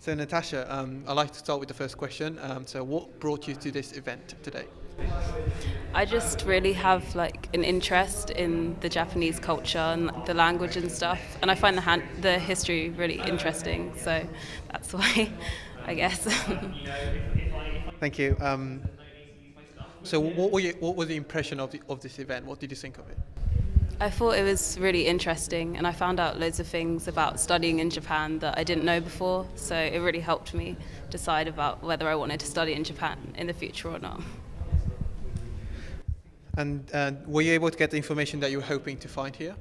So Natasha, I'd like to start with the first question. So what brought you to this event today? I just really have like an interest in the Japanese culture and the language and stuff, and I find the history really interesting. So that's why, I guess. Thank you. So what was the impression of this event? What did you think of it? I thought it was really interesting, and I found out loads of things about studying in Japan that I didn't know before. So it really helped me decide about whether I wanted to study in Japan in the future or not. And were you able to get the information that you were hoping to find here?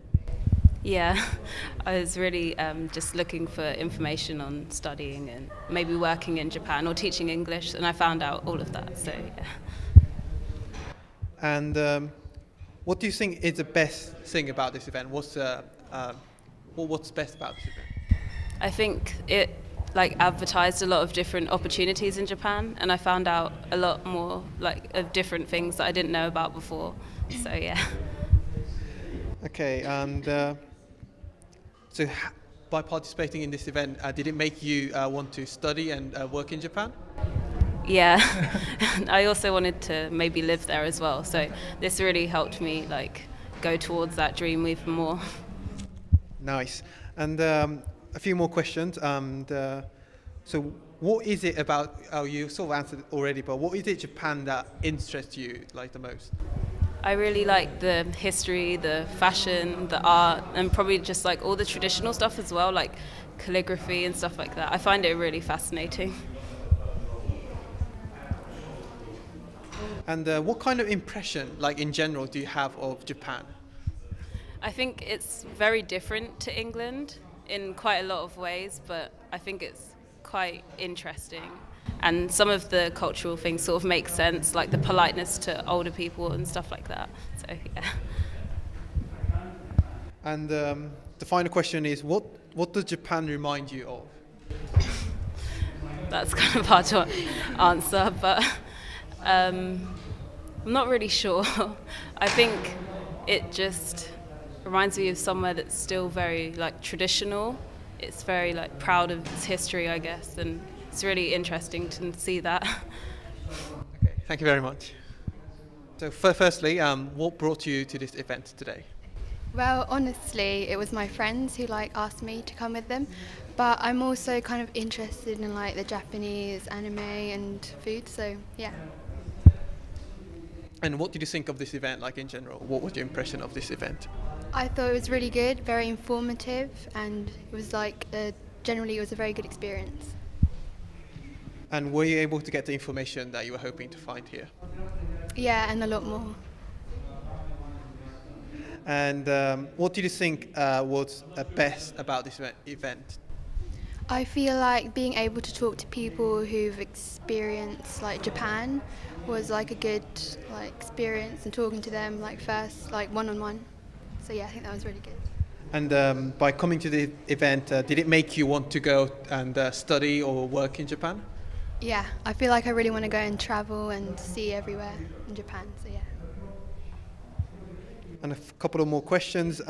Yeah, I was really just looking for information on studying and maybe working in Japan or teaching English, and I found out all of that. So yeah. And what do you think is the best thing about this event? What's best about this event? I think it like advertised a lot of different opportunities in Japan, and I found out a lot more like of different things that I didn't know about before. So yeah. Okay, and by participating in this event, did it make you want to study and work in Japan? Yeah. I also wanted to maybe live there as well. So this really helped me like go towards that dream even more. Nice. And a few more questions. And so, what is it about? Oh, you sort of answered it already, but what is it Japan that interests you like the most? I really like the history, the fashion, the art, and probably just like all the traditional stuff as well, like calligraphy and stuff like that. I find it really fascinating. And what kind of impression, like in general, do you have of Japan? I think it's very different to England in quite a lot of ways, but I think it's quite interesting. And some of the cultural things sort of make sense, like the politeness to older people and stuff like that. So, yeah. And the final question is, what does Japan remind you of? That's kind of hard to answer, but I'm not really sure. I think it just reminds me of somewhere that's still very like traditional. It's very like proud of its history, I guess, and it's really interesting to see that. Okay, thank you very much. So firstly, what brought you to this event today? Well, honestly, it was my friends who like asked me to come with them, but I'm also kind of interested in like the Japanese anime and food, so yeah. And what did you think of this event, like in general? What was your impression of this event? I thought it was really good, very informative, and it was like generally it was a very good experience. And were you able to get the information that you were hoping to find here? Yeah, and a lot more. And what did you think was best about this event? I feel like being able to talk to people who've experienced like Japan was like a good like experience, and talking to them like first like one-on-one. So yeah, I think that was really good. And by coming to the event, did it make you want to go and study or work in Japan? Yeah, I feel like I really want to go and travel and see everywhere in Japan, so yeah. And a couple of more questions.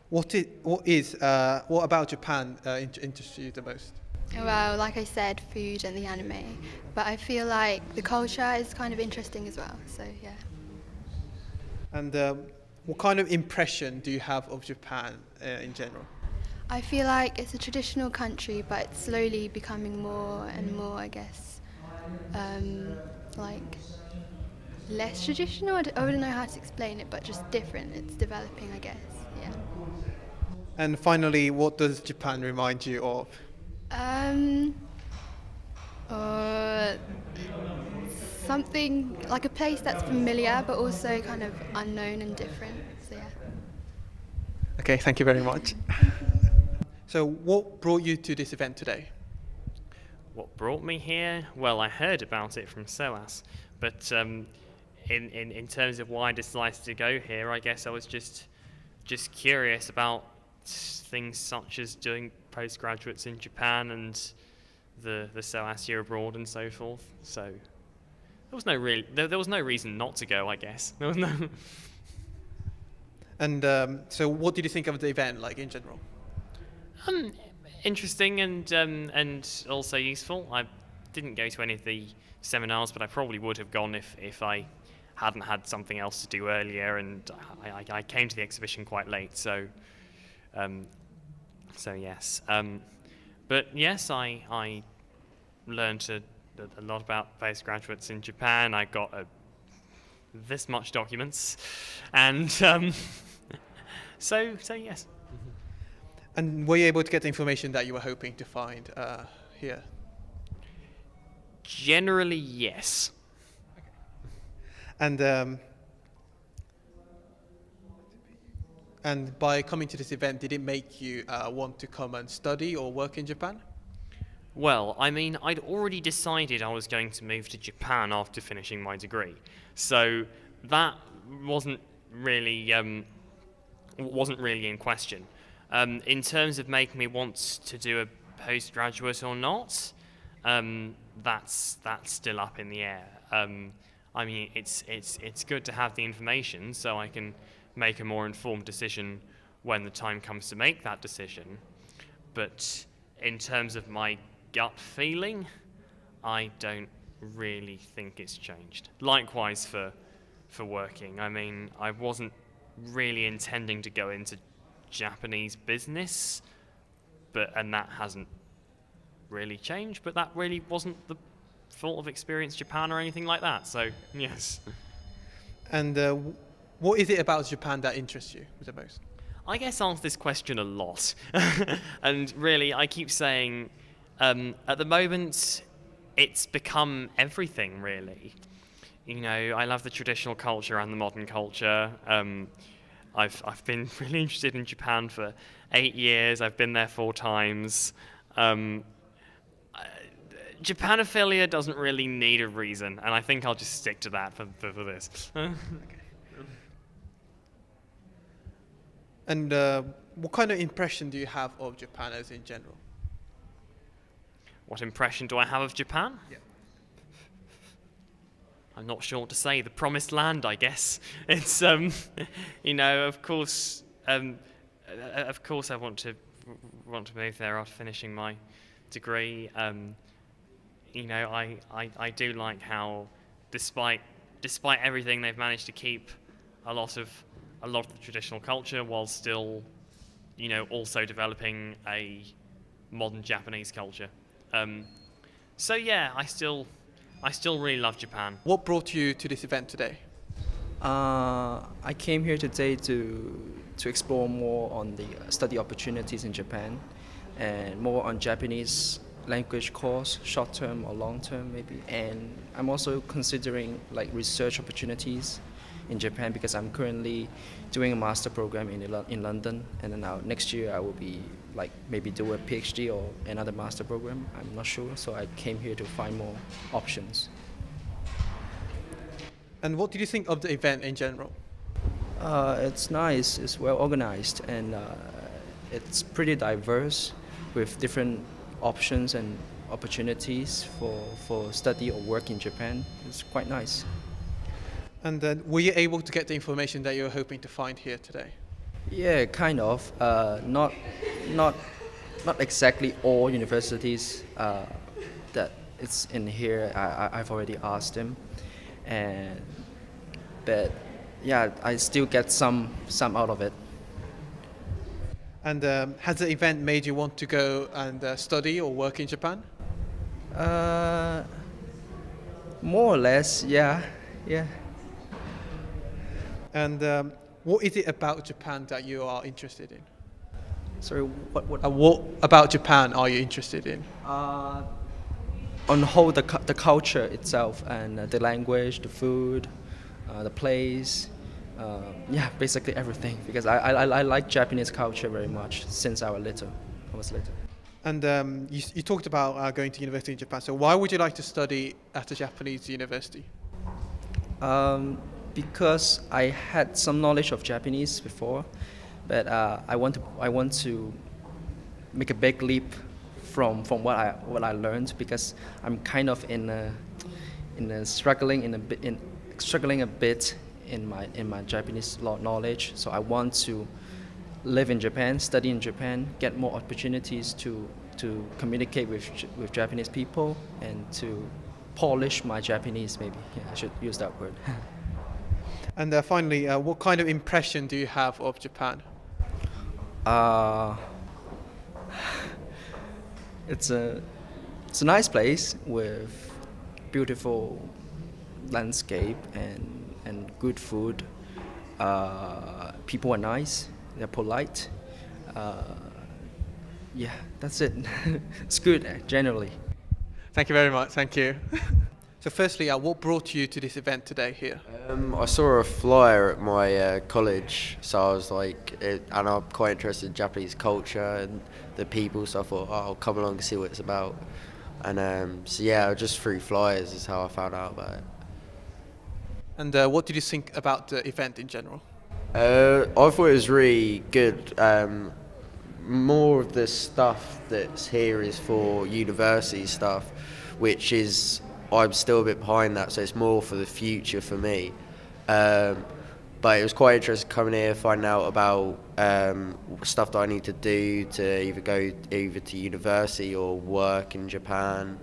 What about Japan interests you the most? Well, like I said, food and the anime, but I feel like the culture is kind of interesting as well, so yeah. And what kind of impression do you have of Japan in general? I feel like it's a traditional country, but it's slowly becoming more and more, I guess, like less traditional. I wouldn't know how to explain it, but just different. It's developing, I guess, yeah. And finally, what does Japan remind you of? Or something like a place that's familiar, but also kind of unknown and different, so yeah. Okay, thank you very much. So what brought you to this event today? What brought me here? Well, I heard about it from SOAS, but in terms of why I decided to go here, I guess I was just curious about things such as doing postgraduates in Japan and the SOAS year abroad and so forth. So there was no reason not to go, I guess. There was no. And so what did you think of the event, like in general? interesting and also useful. I didn't go to any of the seminars, but I probably would have gone if I hadn't had something else to do earlier, and I came to the exhibition quite late, so yes. But yes, I learned a lot about postgraduates in Japan. I got this much documents, and so yes. And were you able to get the information that you were hoping to find here? Generally, yes. And by coming to this event, did it make you want to come and study or work in Japan? Well, I mean, I'd already decided I was going to move to Japan after finishing my degree, so that wasn't really in question. In terms of making me want to do a postgraduate or not, that's still up in the air. I mean, it's good to have the information so I can make a more informed decision when the time comes to make that decision. But in terms of my gut feeling, I don't really think it's changed. Likewise for working. I mean, I wasn't really intending to go into Japanese business, and that hasn't really changed, but that really wasn't the fault of Experience Japan or anything like that, so yes. And what is it about Japan that interests you the most? I guess I ask this question a lot, and really I keep saying at the moment it's become everything, really. You know, I love the traditional culture and the modern culture. I've been really interested in Japan for 8 years. I've been there 4 times. Japanophilia doesn't really need a reason, and I think I'll just stick to that for this. Okay. And what kind of impression do you have of Japan as in general? What impression do I have of Japan? Yeah. I'm not sure what to say. The promised land, I guess. It's you know, of course I want to move there after finishing my degree. You know, I do like how, despite everything, they've managed to keep a lot of the traditional culture while still, you know, also developing a modern Japanese culture. So yeah, I still really love Japan. What brought you to this event today? I came here today to explore more on the study opportunities in Japan and more on Japanese language course, short term or long term maybe. And I'm also considering like research opportunities in Japan because I'm currently doing a master program in London, and then now next year I will be like maybe do a PhD or another master program. I'm not sure, so I came here to find more options. And what did you think of the event in general? It's nice, it's well organized, and it's pretty diverse with different options and opportunities for study or work in Japan. It's quite nice. And then were you able to get the information that you were hoping to find here today? Yeah, kind of. Not exactly all universities that it's in here. I've already asked them, but yeah, I still get some out of it. And has the event made you want to go and study or work in Japan? More or less, yeah. And what is it about Japan that you are interested in? Sorry, what? What about Japan are you interested in? On the whole, the culture itself and the language, the food, the place, yeah, basically everything. Because I like Japanese culture very much since I was little. And you talked about going to university in Japan. So why would you like to study at a Japanese university? Because I had some knowledge of Japanese before, but I want to make a big leap from what I learned, because I'm kind of struggling a bit in my Japanese knowledge. So I want to live in Japan, study in Japan, get more opportunities to communicate with Japanese people and to polish my Japanese, maybe. Yeah, I should use that word. And finally, what kind of impression do you have of Japan? Uh, it's a nice place with beautiful landscape and good food. People are nice. They're polite. Yeah, that's it. It's good generally. Thank you very much. Thank you. So firstly, what brought you to this event today here? I saw a flyer at my college, so I was like, and I'm quite interested in Japanese culture and the people, so I thought, oh, I'll come along and see what it's about. And so yeah, just through flyers is how I found out about it. And what did you think about the event in general? I thought it was really good. More of the stuff that's here is for university stuff, which is, I'm still a bit behind that, so it's more for the future for me. But it was quite interesting coming here, finding out about stuff that I need to do to either go to university or work in Japan,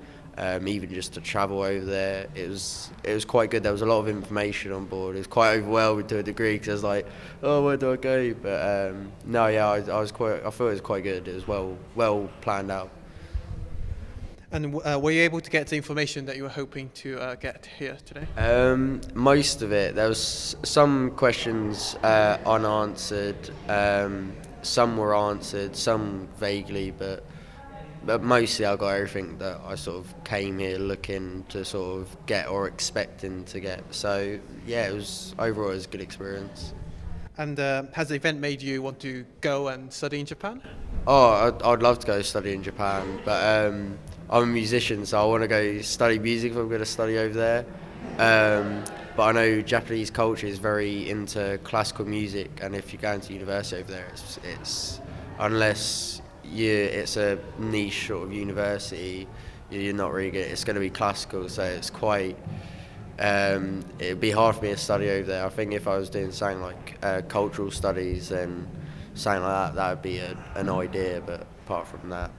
even just to travel over there. It was quite good. There was a lot of information on board. It was quite overwhelming to a degree because I was like, oh, where do I go? But no, yeah, I thought it was quite good. It was well planned out. And were you able to get the information that you were hoping to get here today? Most of it. There was some questions unanswered. Some were answered, some vaguely, but mostly I got everything that I sort of came here looking to sort of get or expecting to get. So yeah, overall it was a good experience. And has the event made you want to go and study in Japan? Oh, I'd love to go study in Japan, but I'm a musician, so I want to go study music if I'm going to study over there. But I know Japanese culture is very into classical music, and if you're going to university over there, it's unless it's a niche sort of university, you're not really good. It's going to be classical, so it's quite. It'd be hard for me to study over there. I think if I was doing something like cultural studies and something like that would be an idea. But apart from that,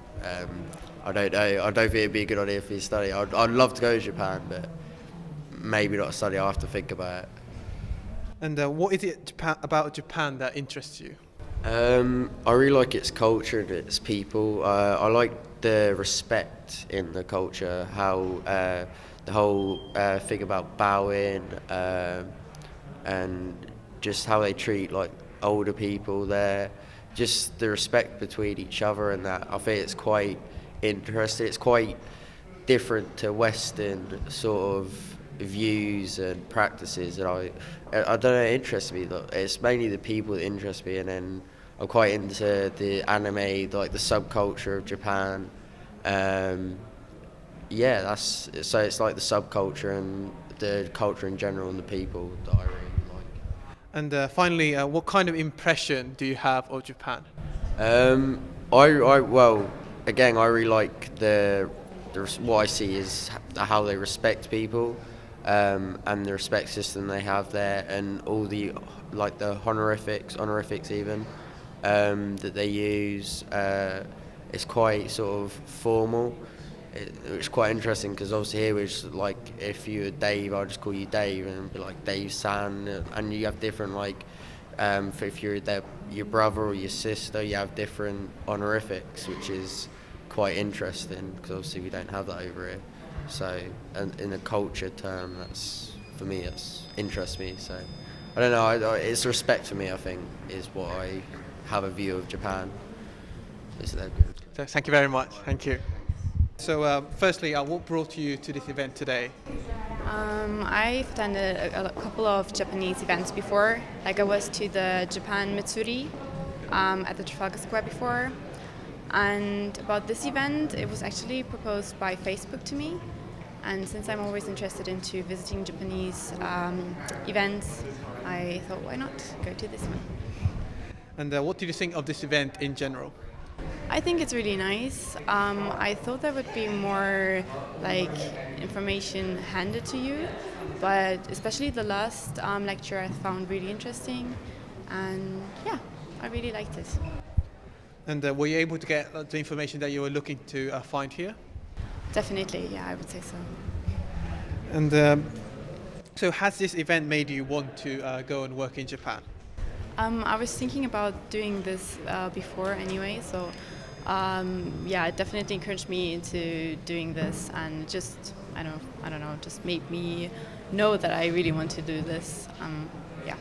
I don't know. I don't think it'd be a good idea for me to study. I'd love to go to Japan, but maybe not study. I have to think about it. And what is it about Japan that interests you? I really like its culture and its people. I like the respect in the culture, how the whole thing about bowing and just how they treat like older people there, just the respect between each other and that. I think it's quite interesting. It's quite different to Western sort of views and practices, and I don't know, it interests me. It's mainly the people that interest me, and then I'm quite into the anime, like the subculture of Japan. Yeah, so it's like the subculture and the culture in general and the people that I really like. And finally, what kind of impression do you have of Japan? Well, again, I really like what I see is how they respect people, and the respect system they have there, and all the like the honorifics even that they use. It's quite sort of formal. It's quite interesting because obviously here we're just like, if you were Dave, I'll just call you Dave and be like Dave-san, and you have different like, if you're your brother or your sister, you have different honorifics, which is quite interesting because obviously we don't have that over here. So, and in a culture term, that's for me, that's interests me. So, I don't know. It's respect for me, I think, is what I have a view of Japan. Is that good? So thank you very much. Thank you. So firstly, what brought you to this event today? I've attended a couple of Japanese events before. Like I was to the Japan Matsuri at the Trafalgar Square before. And about this event, it was actually proposed by Facebook to me. And since I'm always interested into visiting Japanese events, I thought, why not go to this one? And what did you think of this event in general? I think it's really nice. I thought there would be more like information handed to you, but especially the last lecture I found really interesting. And yeah, I really liked it. And were you able to get the information that you were looking to find here? Definitely, yeah, I would say so. And so has this event made you want to go and work in Japan? I was thinking about doing this before anyway, so yeah, it definitely encouraged me into doing this, and just I don't know, just made me know that I really want to do this. Yeah.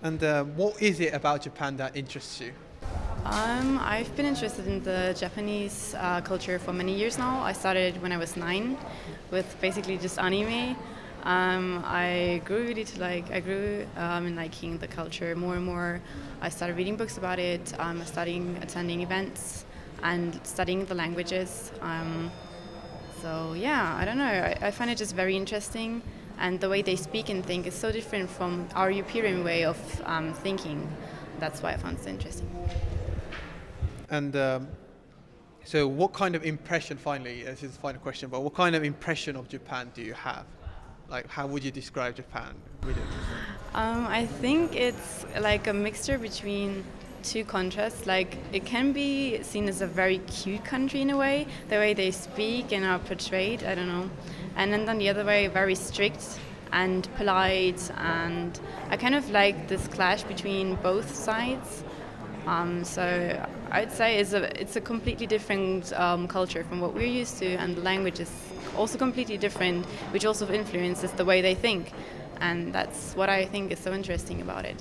And what is it about Japan that interests you? I've been interested in the Japanese culture for many years now. I started when I was 9 with basically just anime. I grew in liking the culture more and more. I started reading books about it, attending events, and studying the languages. So yeah, I don't know. I find it just very interesting, and the way they speak and think is so different from our European way of thinking. That's why I found it so interesting. And so what kind of impression, finally, this is the final question, but what kind of impression of Japan do you have? Like, how would you describe Japan? I think it's like a mixture between two contrasts. Like, it can be seen as a very cute country in a way, the way they speak and are portrayed, I don't know. And then on the other way, very strict and polite, and I kind of like this clash between both sides. So I'd say it's a completely different culture from what we're used to, and the language is also completely different, which also influences the way they think. And that's what I think is so interesting about it.